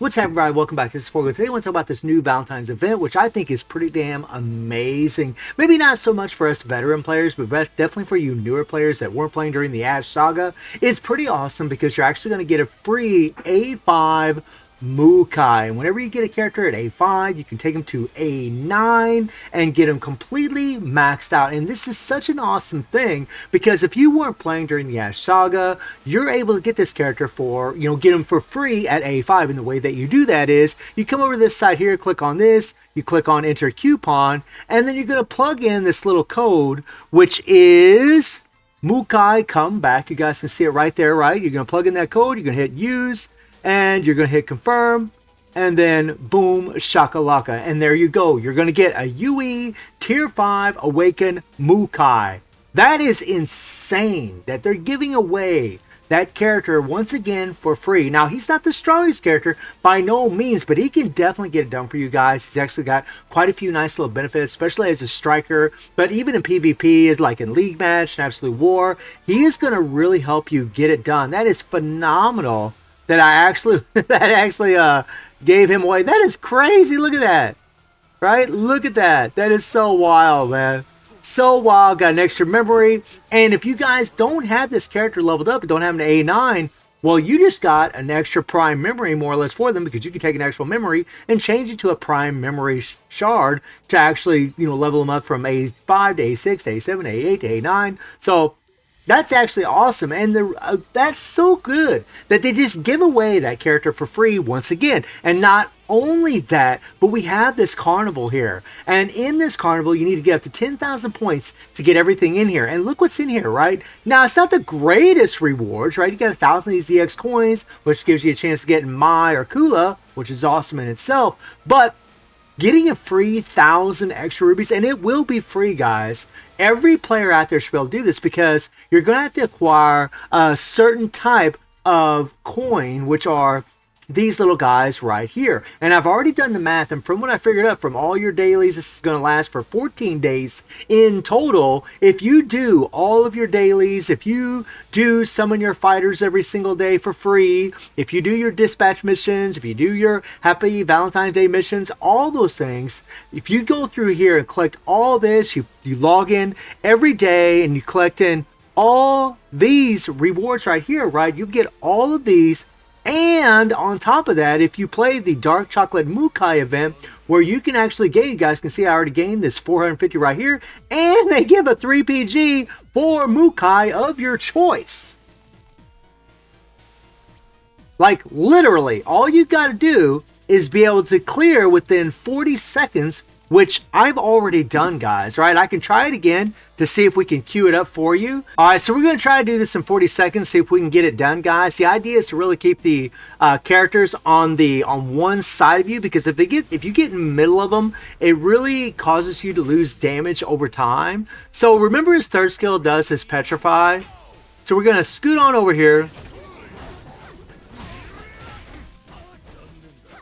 What's up, everybody? Welcome back to this Forgo. Today I want to talk about this new Valentine's event, which I think is pretty damn amazing. Maybe not so much for us veteran players, but definitely for you newer players that weren't playing during the Ash Saga. It's pretty awesome because you're actually going to get a free A5 Mukai. And whenever you get a character at A5, you can take him to A9 and get him completely maxed out. And this is such an awesome thing because if you weren't playing during the Ash Saga, you're able to get this character for, get him for free at A5. And the way that you do that is you come over to this side here, click on this, you click on enter coupon, and then you're going to plug in this little code, which is Mukai come back. You guys can see it right there, right? You're going to plug in that code, you're going to hit use, and you're going to hit confirm, and then boom, shakalaka. And there you go. You're going to get a UE Tier 5 Awaken Mukai. That is insane that they're giving away that character once again for free. Now, he's not the strongest character by no means, but he can definitely get it done for you guys. He's actually got quite a few nice little benefits, especially as a striker. But even in PvP, is like in League Match and Absolute War, he is going to really help you get it done. That is phenomenal. That I actually gave him away. That is crazy. Look at that. Right? Look at that. That is so wild, man. So wild. Got an extra memory. And if you guys don't have this character leveled up and don't have an A9, well, you just got an extra prime memory more or less for them, because you can take an actual memory and change it to a prime memory shard to actually, level them up from A5 to A6 to A7 to A8 to A9. So that's actually awesome, and that's so good that they just give away that character for free once again. And not only that, but we have this carnival here, and in this carnival you need to get up to 10,000 points to get everything in here. And look what's in here, right? Now, it's not the greatest rewards, right? You got 1,000 of these EX coins, which gives you a chance to get Mai or Kula, which is awesome in itself, but getting a free 1,000 extra rubies, and it will be free, guys. Every player out there should be able to do this, because you're going to have to acquire a certain type of coin, which are these little guys right here. And I've already done the math, and from what I figured out, from all your dailies, this is going to last for 14 days in total. If you do all of your dailies, if you do summon your fighters every single day for free, if you do your dispatch missions, if you do your Happy Valentine's Day missions, all those things, if you go through here and collect all this, you log in every day and you collect in all these rewards right here, right? You get all of these. And on top of that, if you play the Dark Chocolate Mukai event, where you can actually gain, you guys can see I already gained this 450 right here, and they give a 3PG for Mukai of your choice. Like, literally, all you got to do is be able to clear within 40 seconds, which I've already done, guys, right? I can try it again to see if we can queue it up for you. All right, so we're going to try to do this in 40 seconds, see if we can get it done, guys. The idea is to really keep the characters on one side of you, because if you get in the middle of them, it really causes you to lose damage over time. So remember, his third skill does his petrify. So we're going to scoot on over here.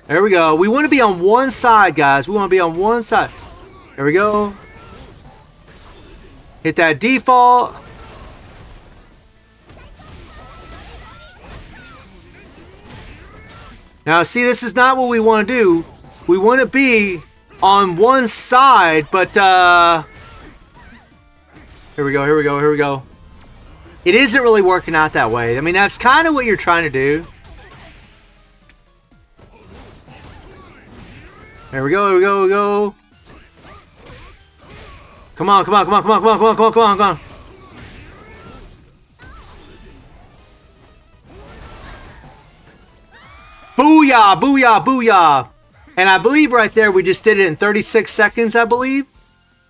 There we go. We want to be on one side, guys. We want to be on one side. There we go. Hit that default. Now, see, this is not what we want to do. We want to be on one side, but here we go, here we go, here we go. It isn't really working out that way. I mean, that's kind of what you're trying to do. There we go, here we go, here we go. Come on, come on, come on, come on, come on, come on, come on, come on, come on. Booyah, booyah, booyah. And I believe right there we just did it in 36 seconds, I believe.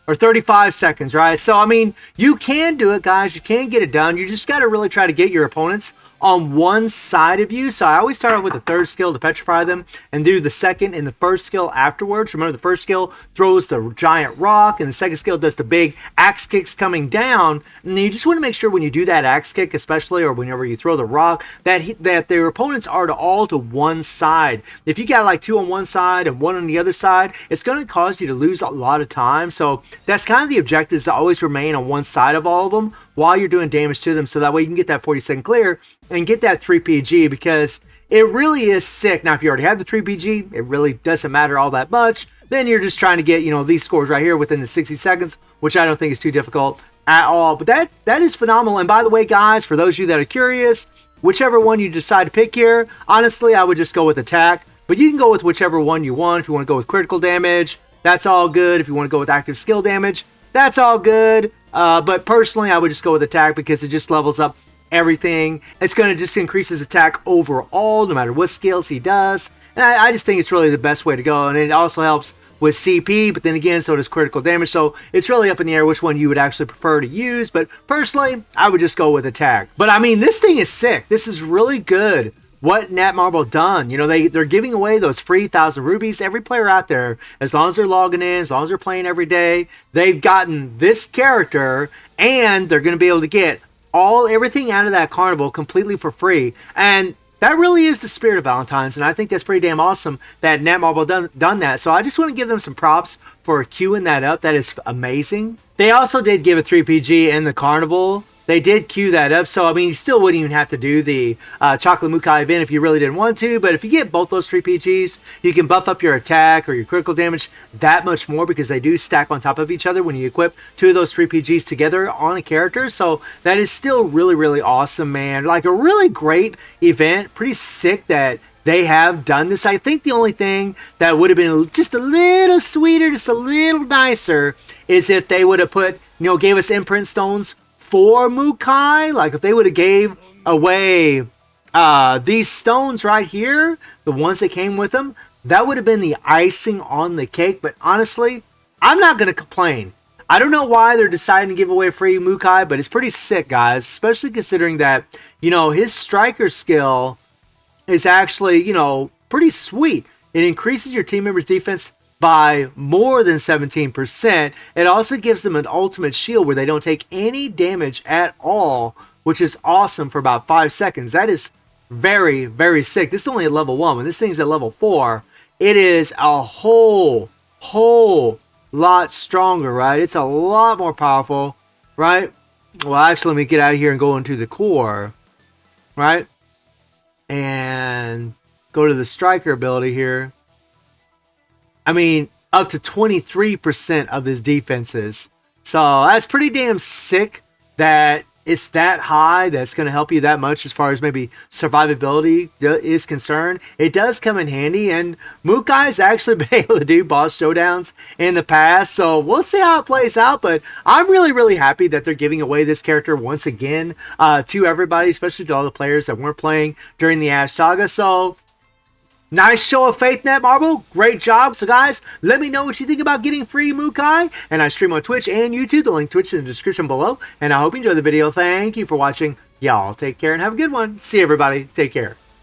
Or 35 seconds, right? So, I mean, you can do it, guys. You can get it done. You just got to really try to get your opponents on one side of you. So I always start off with the third skill to petrify them and do the second and the first skill afterwards. Remember, the first skill throws the giant rock, and the second skill does the big axe kicks coming down. And you just want to make sure when you do that axe kick, especially, or whenever you throw the rock, that their opponents are all to one side. If you got like two on one side and one on the other side, it's going to cause you to lose a lot of time. So that's kind of the objective, is to always remain on one side of all of them while you're doing damage to them, so that way you can get that 40-second clear and get that 3 PG, because it really is sick. Now, if you already have the 3PG, it really doesn't matter all that much. Then you're just trying to get, these scores right here within the 60 seconds, which I don't think is too difficult at all. But that is phenomenal. And by the way, guys, for those of you that are curious, whichever one you decide to pick here, honestly, I would just go with attack. But you can go with whichever one you want. If you want to go with critical damage, that's all good. If you want to go with active skill damage, that's all good. But personally, I would just go with attack because it just levels up everything. It's going to just increase his attack overall, no matter what skills he does. And I just think it's really the best way to go. And it also helps with CP, but then again, so does critical damage. So it's really up in the air which one you would actually prefer to use. But personally, I would just go with attack. But I mean, this thing is sick. This is really good. What Netmarble done, they're giving away those free 1,000 rubies. Every player out there, as long as they're logging in, as long as they're playing every day, they've gotten this character, and they're going to be able to get everything out of that carnival completely for free. And that really is the spirit of Valentine's, and I think that's pretty damn awesome that Netmarble done that. So I just want to give them some props for queuing that up. That is amazing. They also did give a 3PG in the carnival. They did queue that up, so I mean, you still wouldn't even have to do the Chocolate Mukai event if you really didn't want to, but if you get both those 3PGs, you can buff up your attack or your critical damage that much more because they do stack on top of each other when you equip 2 of those 3PGs together on a character, so that is still really, really awesome, man. Like a really great event, pretty sick that they have done this. I think the only thing that would have been just a little sweeter, just a little nicer, is if they would have gave us imprint stones for Mukai. Like if they would have gave away these stones right here, the ones that came with them, that would have been the icing on the cake. But honestly, I'm not going to complain. I don't know why they're deciding to give away free Mukai, but it's pretty sick, guys, especially considering that, his striker skill is actually, pretty sweet. It increases your team members' defense by more than 17%. It also gives them an ultimate shield where they don't take any damage at all, which is awesome for about 5 seconds. That is very, very sick. This is only at level 1. When this thing's at level 4, it is a whole lot stronger, right? It's a lot more powerful, right? Well, actually, let me get out of here and go into the core, right? And go to the striker ability here. I mean, up to 23% of his defenses. So that's pretty damn sick that it's that high that's going to help you that much as far as maybe survivability is concerned. It does come in handy, and Mukai's actually been able to do boss showdowns in the past, so we'll see how it plays out, but I'm really, really happy that they're giving away this character once again to everybody, especially to all the players that weren't playing during the Ash Saga. So nice show of faith, Netmarble. Great job. So, guys, let me know what you think about getting free Mukai. And I stream on Twitch and YouTube. The link to Twitch is in the description below. And I hope you enjoyed the video. Thank you for watching. Y'all take care and have a good one. See you, everybody. Take care.